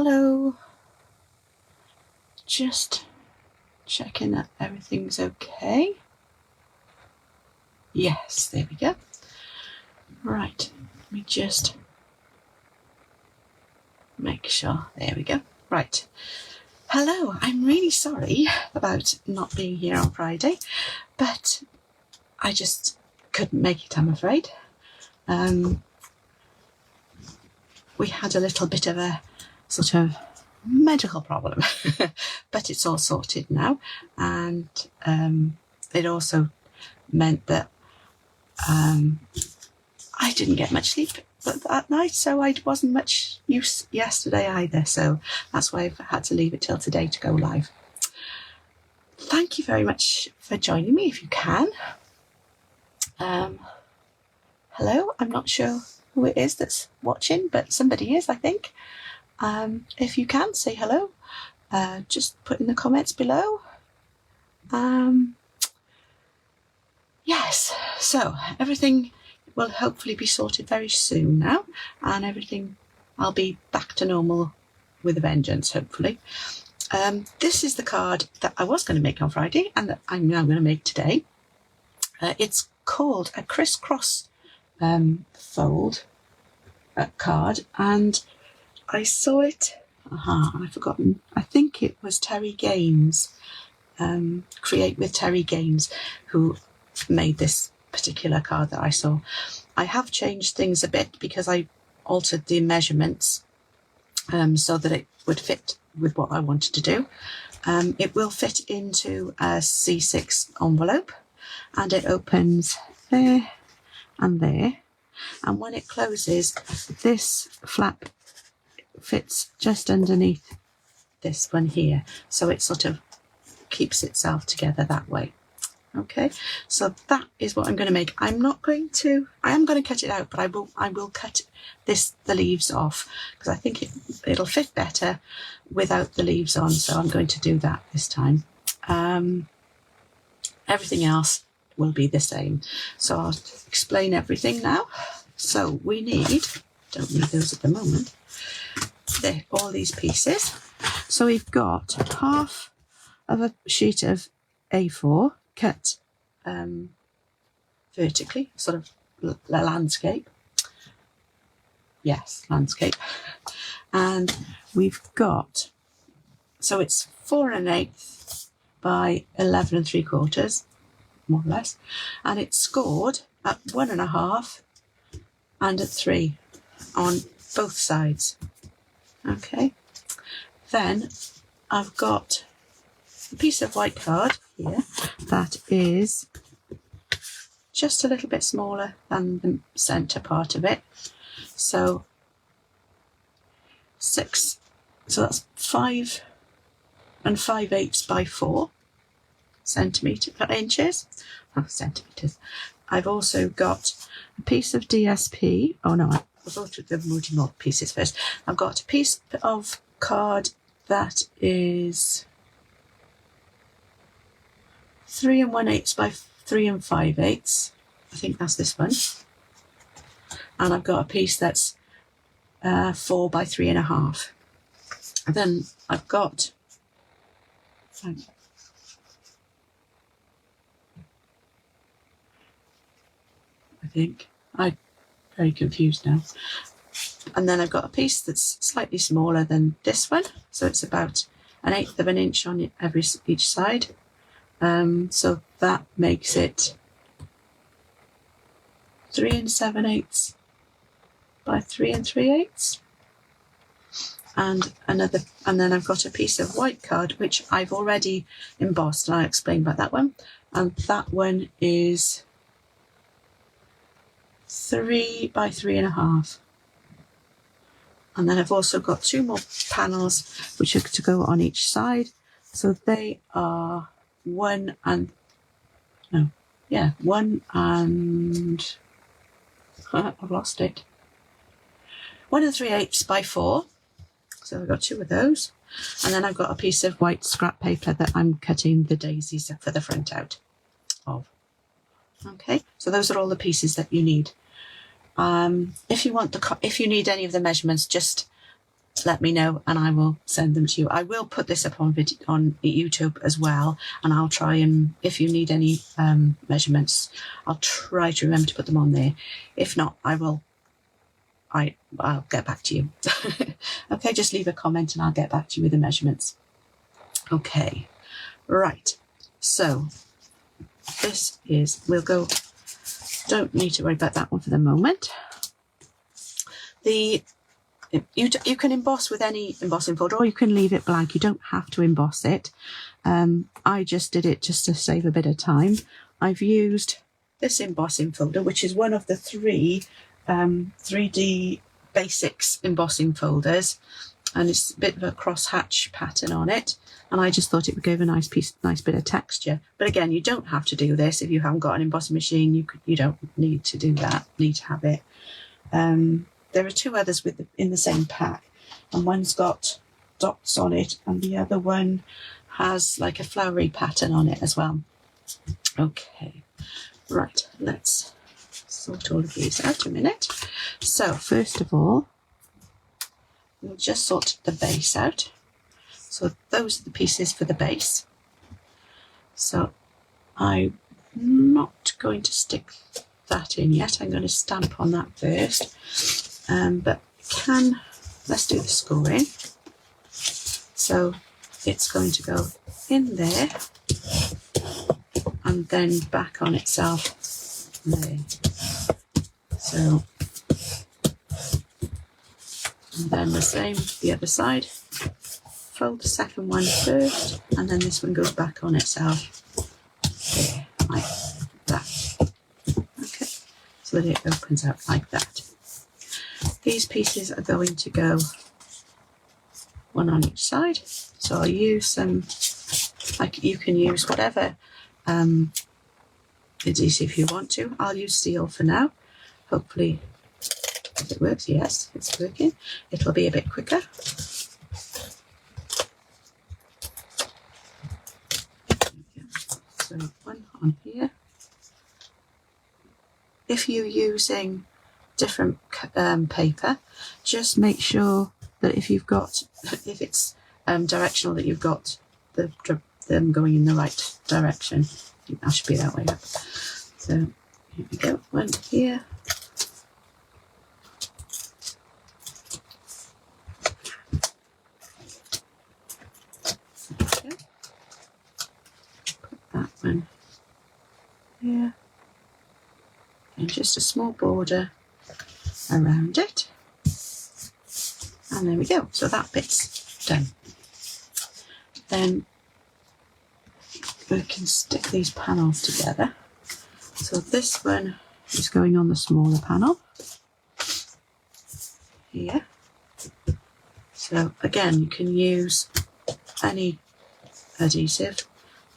Hello. Just checking that everything's okay. Yes, there we go. Right, let me just make sure. There we go. Right. Hello, I'm really sorry about not being here on Friday, but I just couldn't make it, I'm afraid. We had a little bit of a sort of medical problem, but it's all sorted now, and it also meant that I didn't get much sleep that night, so I wasn't much use yesterday either, so that's why I've had to leave it till today to go live. Thank you very much for joining me if you can. Hello, I'm not sure who it is that's watching, but somebody is, I think. If you can, say hello. Just put in the comments below. Yes, so everything will hopefully be sorted very soon now, and everything, I'll be back to normal with a vengeance, hopefully. This is the card that I was going to make on Friday and that I'm now going to make today. It's called a crisscross fold card, and I saw it, I've forgotten, I think it was Terry Gaines, Create with Terry Gaines, who made this particular card that I saw. I have changed things a bit because I altered the measurements so that it would fit with what I wanted to do. It will fit into a C6 envelope, and it opens there and there, and when it closes, this flap fits just underneath this one here, so it sort of keeps itself together that way. Okay, so that is what I'm going to make. I am going to cut it out, but I will cut the leaves off because I think it'll fit better without the leaves on, so I'm going to do that this time. Everything else will be the same, so I'll explain everything now. So we don't need those at the moment, all these pieces. So we've got half of a sheet of A4 cut vertically, sort of a landscape. Yes, landscape. And we've got, so it's 4 1/8 by 11 3/4, more or less, and it's scored at 1 1/2 and at 3 on both sides. Okay, then I've got a piece of white card here that is just a little bit smaller than the centre part of it, so 6, so that's 5 5/8 by 4 centimetres. I've also got a piece of DSP. Oh no, I'll go to the more pieces first. I've got a piece of card that is 3 1/8 by 3 5/8. I think that's this one. And I've got a piece that's 4 by 3 1/2. And then I've got I'm very confused now. And then I've got a piece that's slightly smaller than this one, so it's about 1/8 of an inch on each side. So that makes it 3 7/8 by 3 3/8. And then I've got a piece of white card which I've already embossed, and I'll explain about that one. And that one is 3 by 3 1/2. And then I've also got 2 more panels which are to go on each side. So they are 1 and I've lost it. 1 3/8 by 4. So I've got 2 of those. And then I've got a piece of white scrap paper that I'm cutting the daisies for the front out of. Okay, so those are all the pieces that you need. If you need any of the measurements, just let me know and I will send them to you. I will put this up on YouTube as well, and I'll try and, if you need any measurements, I'll try to remember to put them on there. If not, I'll get back to you. Okay, just leave a comment and I'll get back to you with the measurements. Okay, right, so this is, we'll go, don't need to worry about that one for the moment. You can emboss with any embossing folder, or you can leave it blank. You don't have to emboss it. I just did it just to save a bit of time. I've used this embossing folder, which is one of the three 3D Basics embossing folders, and it's a bit of a crosshatch pattern on it, and I just thought it would give a nice bit of texture. But again, you don't have to do this if you haven't got an embossing machine. You don't need to do that. Need to have it. There are two others in the same pack, and one's got dots on it and the other one has like a flowery pattern on it as well. Okay, right, let's sort all of these out a minute. So first of all, we'll just sort the base out. So those are the pieces for the base. So I'm not going to stick that in yet. I'm going to stamp on that first. But let's do the scoring. So it's going to go in there and then back on itself there. So, and then the same, the other side. Fold the second one first, and then this one goes back on itself there, like that. Okay, so that it opens out like that. These pieces are going to go one on each side, so I'll use some, like, you can use whatever adhesive you want to. I'll use seal for now. Hopefully, if it works, yes, it's working. It'll be a bit quicker. So one on here. If you're using different paper, just make sure that if it's directional, that you've got them going in the right direction. I think that should be that way up. So here we go, one here. Okay. Put that one here, and just a small border around it, and there we go. So that bit's done. Then we can stick these panels together. So this one is going on the smaller panel here. So again, you can use any adhesive.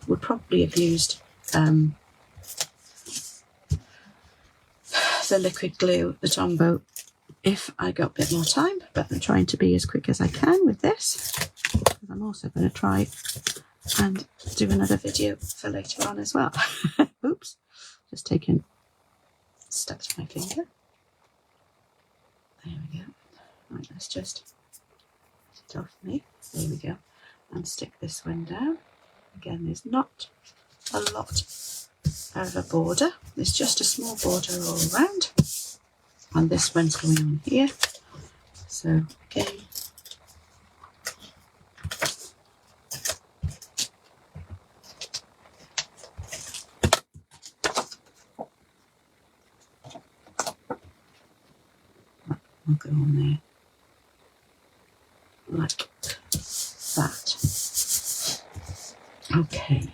Would probably have used the liquid glue, the Tombow, if I got a bit more time, but I'm trying to be as quick as I can with this. I'm also going to try and do another video for later on as well. Oops, just stuck to my finger. There we go. Right, let's just get it off me. There we go. And stick this one down. Again, there's not a lot of a border. There's just a small border all around. And this one's going on here. So again, I'll go on there like that. Okay,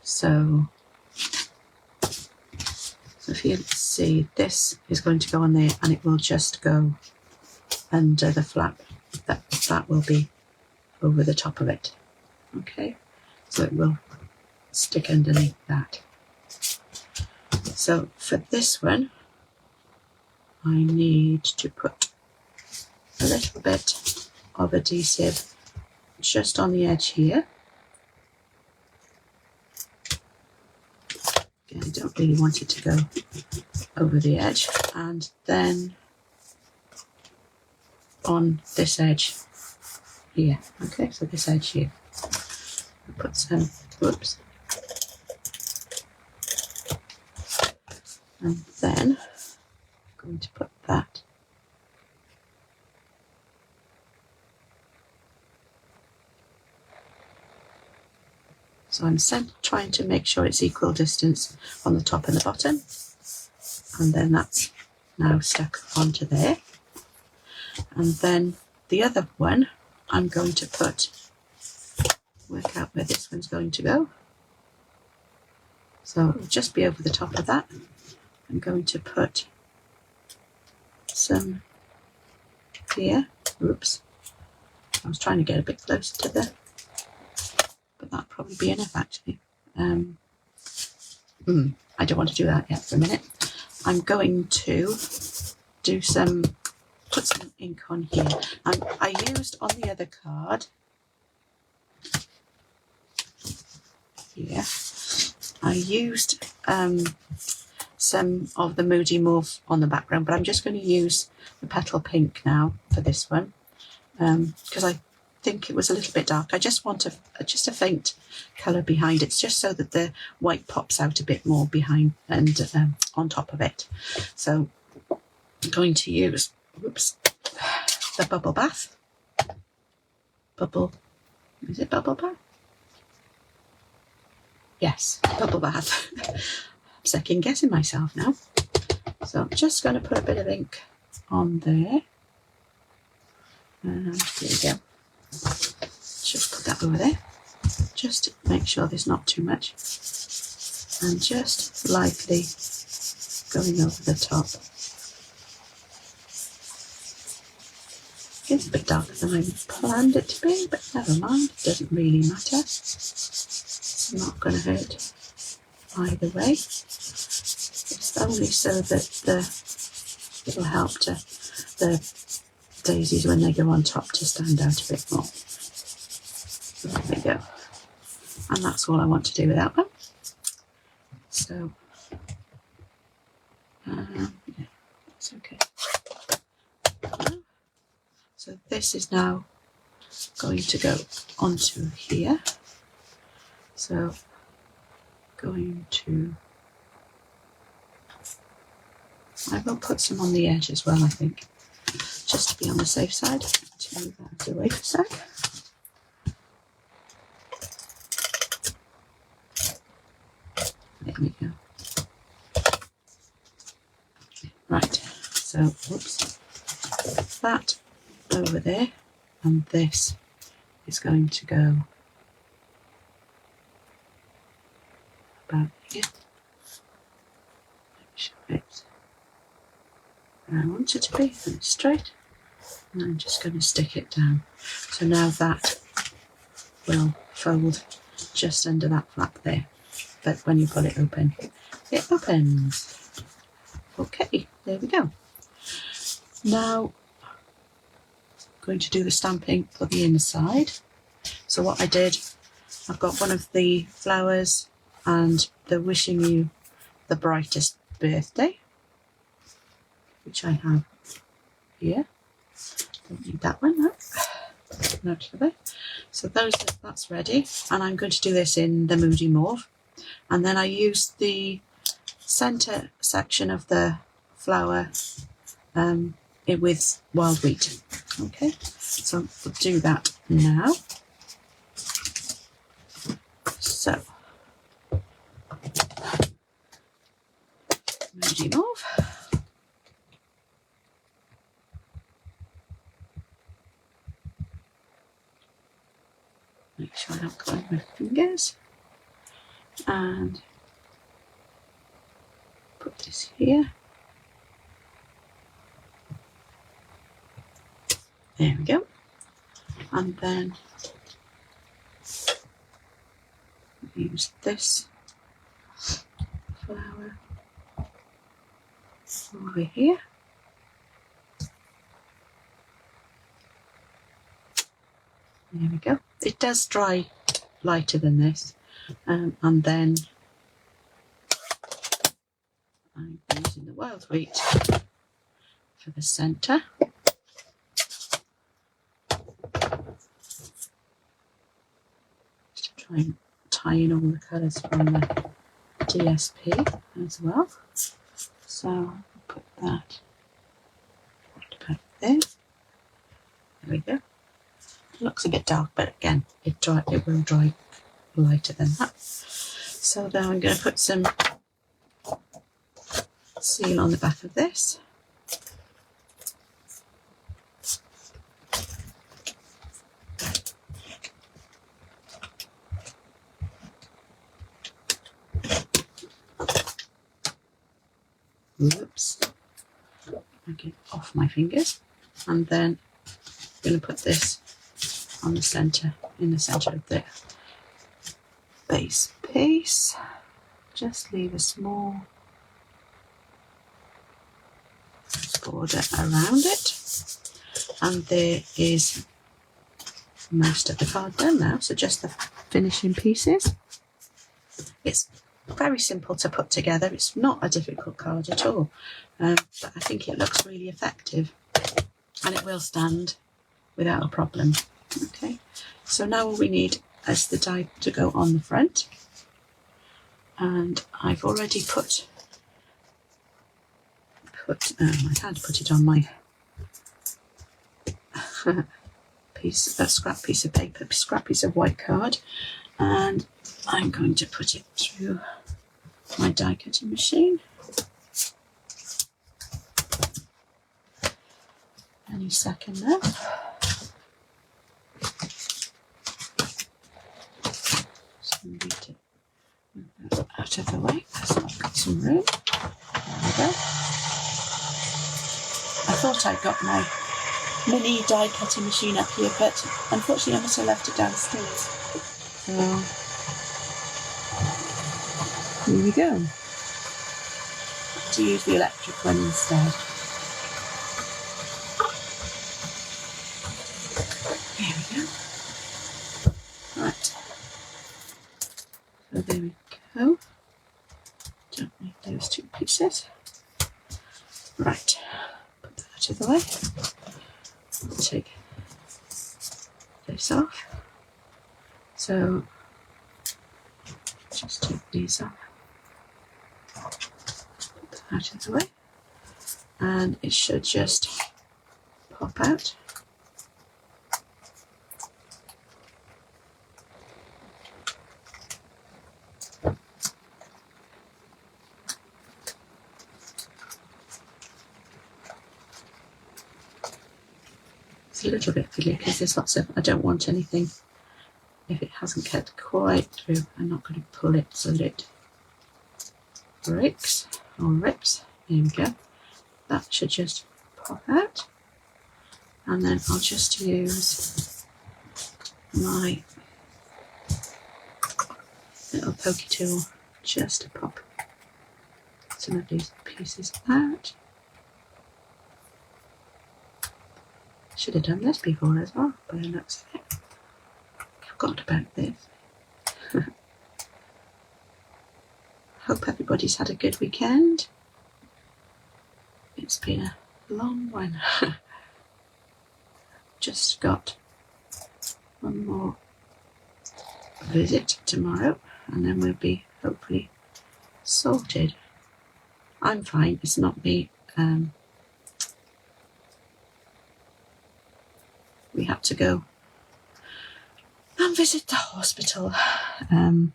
so if you see, this is going to go on there and it will just go under the flap. That will be over the top of it. Okay, so it will stick underneath that. So for this one, I need to put a little bit of adhesive just on the edge here. Again, I don't really want it to go over the edge, and then on this edge here. Okay, so this edge here. I'll put some, whoops. And then I'm going to put that so I'm trying to make sure it's equal distance on the top and the bottom, and then that's now stuck onto there. And then the other one I'm going to work out where this one's going to go. So it'll just be over the top of that. I'm going to put some here. Oops. I was trying to get a bit closer to the, but that'll probably be enough actually. I don't want to do that yet for a minute. I'm going to do put some ink on here. And I used on the other card here, I used some of the Moody Mauve on the background, but I'm just going to use the Petal Pink now for this one, because I think it was a little bit dark. I just want just a faint colour behind it, just so that the white pops out a bit more behind and on top of it. So I'm going to use, whoops, the Bubble Bath. Is it Bubble Bath? Yes, Bubble Bath. I'm second guessing myself now. So I'm just going to put a bit of ink on there. And there we go. Just put that over there. Just to make sure there's not too much. And just lightly going over the top. It's a bit darker than I planned it to be, but never mind. It doesn't really matter. It's not going to hurt either way. It's only so that it'll help the daisies when they go on top to stand out a bit more. There we go. And that's all I want to do with that one. So, yeah, it's okay. So this is now going to go onto here. So I will put some on the edge as well, I think, just to be on the safe side. To move that away for a sec. There we go. Right, so whoops, that over there, and this is going to go about here. Make sure it's where I want it to be, and it's straight. And I'm just going to stick it down. So now that will fold just under that flap there. But when you pull it open, it opens. Okay, there we go. Now I'm going to do the stamping for the inside. So what I did, I've got one of the flowers and the wishing you the brightest birthday, which I have here. Don't need that one, no. Naturally. So that's ready, and I'm going to do this in the Moody Mauve. And then I used the centre section of the flower with wild wheat. Okay, so we'll do that now. So, Moody Mauve. Make sure I'm not going with fingers. And put this here. There we go. And then use this flower over here. There we go. It does dry lighter than this. And then I'm using the wild wheat for the centre. try and tie in all the colours from the DSP as well. So I'll put that right about there. There we go. It looks a bit dark, but again, it will dry lighter than that. So now I'm going to put some seal on the back of this. Whoops. I get off my fingers. And then I'm going to put this on the centre, in the centre of the base piece. Just leave a small border around it. And there is most of the card done now, so just the finishing pieces. It's very simple to put together. It's not a difficult card at all, but I think it looks really effective and it will stand without a problem. Okay, so now all we need is the die to go on the front, and I've already put I can't put it on my scrap piece of paper, scrap piece of white card, and I'm going to put it through my die cutting machine. Any second now. So I need to move that out of the way so I've got some room. There we go. I thought I'd got my mini die cutting machine up here, but unfortunately I must have left it downstairs. So here we go. To use the electric one instead. There we go. Right. So there we go. Don't need those two pieces. Right. Put that out of the way. I'll take this off. So just take these off. Put that out of the way. And it should just pop out. It's a little bit fiddly because there's lots of, I don't want anything, if it hasn't cut quite through, I'm not going to pull it so that it breaks or rips. There we go. That should just pop out. And then I'll just use my little pokey tool just to pop some of these pieces out. Should have done this before as well, but it looks like I forgot about this. Hope everybody's had a good weekend. It's been a long one. Just got one more visit tomorrow and then we'll be hopefully sorted. I'm fine, it's not me. We had to go and visit the hospital to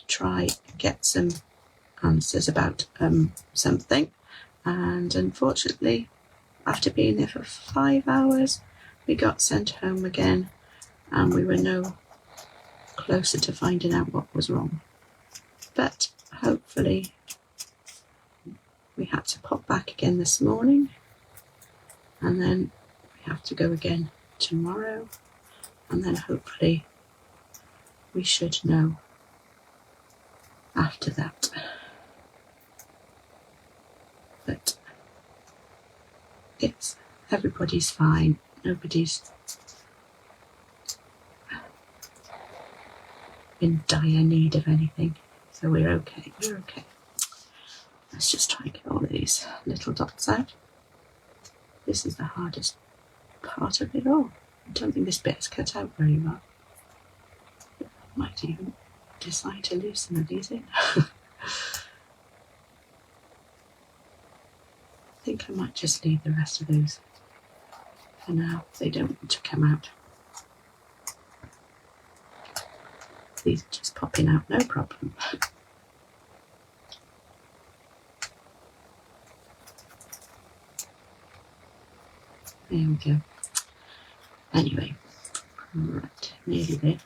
try and get some answers about something, and unfortunately after being there for 5 hours we got sent home again and we were no closer to finding out what was wrong. But hopefully we had to pop back again this morning and then have to go again tomorrow, and then hopefully we should know after that. But everybody's fine, nobody's in dire need of anything, so we're okay. Let's just try and get all of these little dots out. This is the hardest part of it all. I don't think this bit's cut out very well. Might even decide to leave some of these in. I think I might just leave the rest of those for now. They don't want to come out. These are just popping out, no problem. There we go. Anyway, right, nearly there.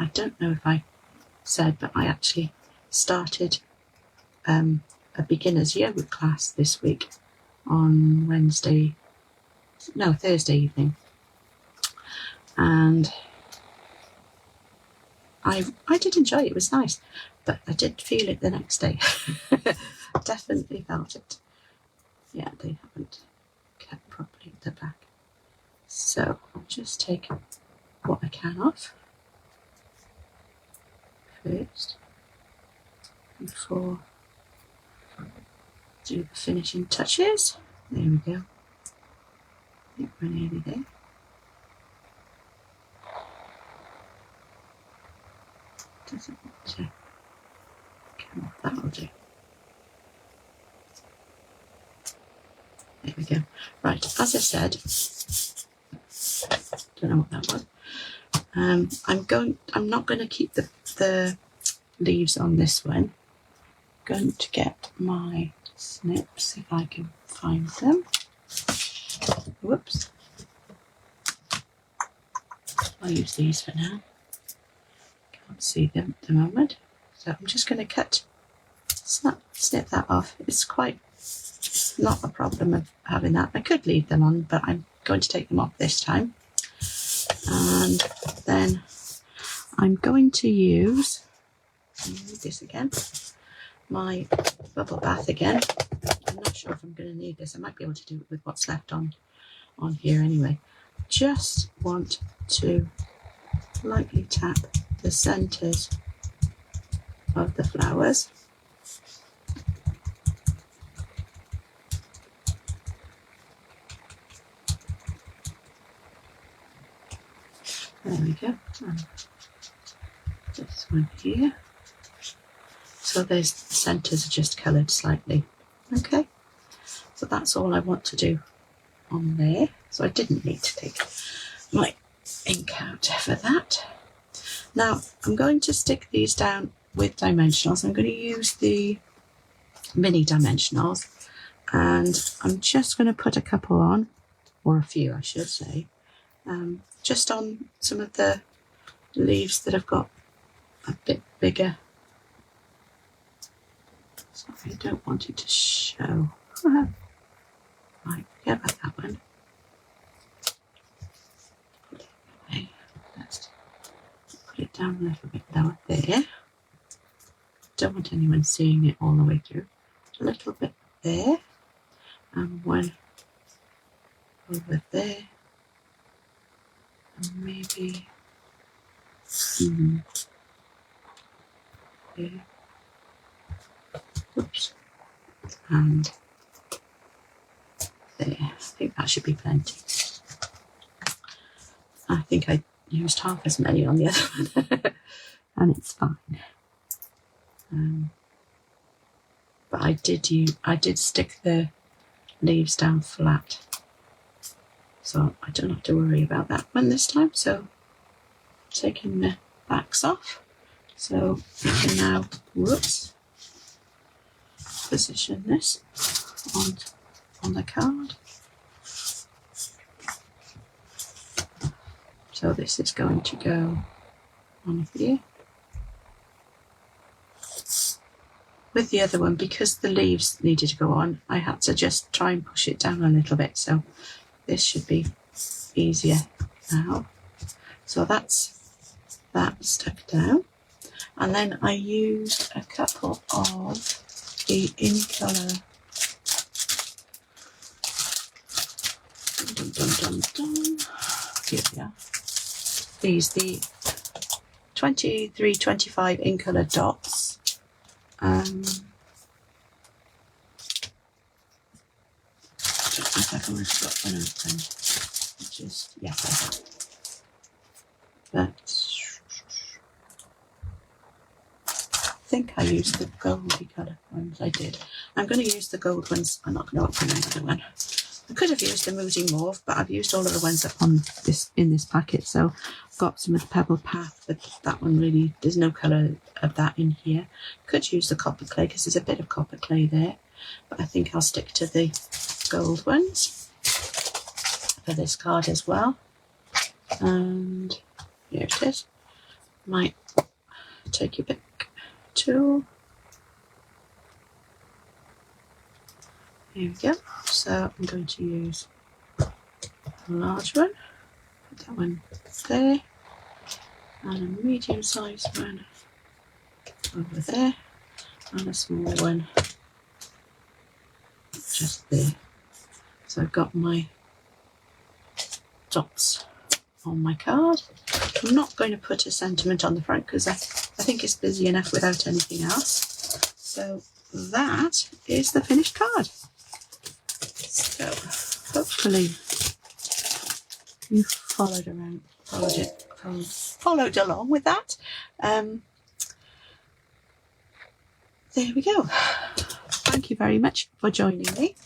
I don't know if I said, but I actually started a beginner's yoga class this week on Thursday evening. And I did enjoy it. It was nice, but I did feel it the next day. Definitely felt it. Yeah, they haven't kept properly at the back. So I'll just take what I can off first before I do the finishing touches. There we go. I think we're nearly there. Doesn't want to come off, that'll do. There we go. Right, as I said, don't know what that was. I'm not going to keep the leaves on this one. I'm going to get my snips if I can find them. Whoops. I'll use these for now. Can't see them at the moment. So I'm just going to snip that off. It's quite not a problem of having that. I could leave them on, but I'm going to take them off this time. And then I'm going to use this again, my bubble bath again. I'm not sure if I'm going to need this. I might be able to do it with what's left on here anyway. Just want to lightly tap the centres of the flowers. There we go. And this one here. So those centres are just coloured slightly. Okay. So that's all I want to do on there. So I didn't need to take my ink out for that. Now I'm going to stick these down with dimensionals. I'm going to use the mini dimensionals, and I'm just going to put a couple on, or a few I should say, just on some of the leaves that have got a bit bigger. Sorry, I don't want it to show. Right, forget about that one. Okay, let's put it down a little bit lower there. Don't want anyone seeing it all the way through. A little bit there, and one over there, and maybe there. Oops, and there. I think that should be plenty. I think I used half as many on the other one, and it's fine. But I did stick the leaves down flat, so I don't have to worry about that one this time. So taking the backs off, so we can now position this on the card. So this is going to go on here. With the other one, because the leaves needed to go on, I had to just try and push it down a little bit, so this should be easier now. So that's that stuck down, and then I used a couple of the in colour here we are. These, the 2325 in colour dots. I don't know if I've already got one open. Just, yes, I have. But think I used the goldy colour ones. I did. I'm going to use the gold ones. I'm not going to open another one. I could have used the Moody Mauve, but I've used all of the ones up on this in this packet. So I've got some of the Pebble Path, but that one really, there's no colour of that in here. Could use the copper clay because there's a bit of copper clay there, but I think I'll stick to the gold ones for this card as well. And here it is. Might take your pick tool. Here we go. So I'm going to use a large one, put that one there, and a medium sized one over there, and a small one just there. So I've got my dots on my card. I'm not going to put a sentiment on the front because I think it's busy enough without anything else. So that is the finished card. So hopefully you followed along with that. There we go. Thank you very much for joining me.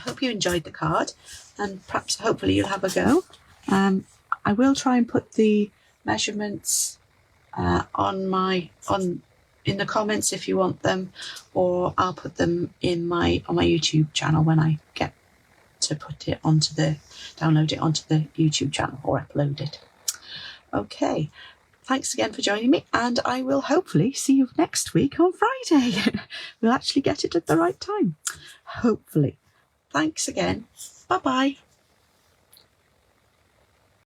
Hope you enjoyed the card, and perhaps hopefully you'll have a go. I will try and put the measurements in the comments if you want them, or I'll put them in on my YouTube channel when I get to download it onto the YouTube channel or upload it. Okay, thanks again for joining me, and I will hopefully see you next week on Friday. We'll actually get it at the right time, hopefully. Thanks again. Bye bye.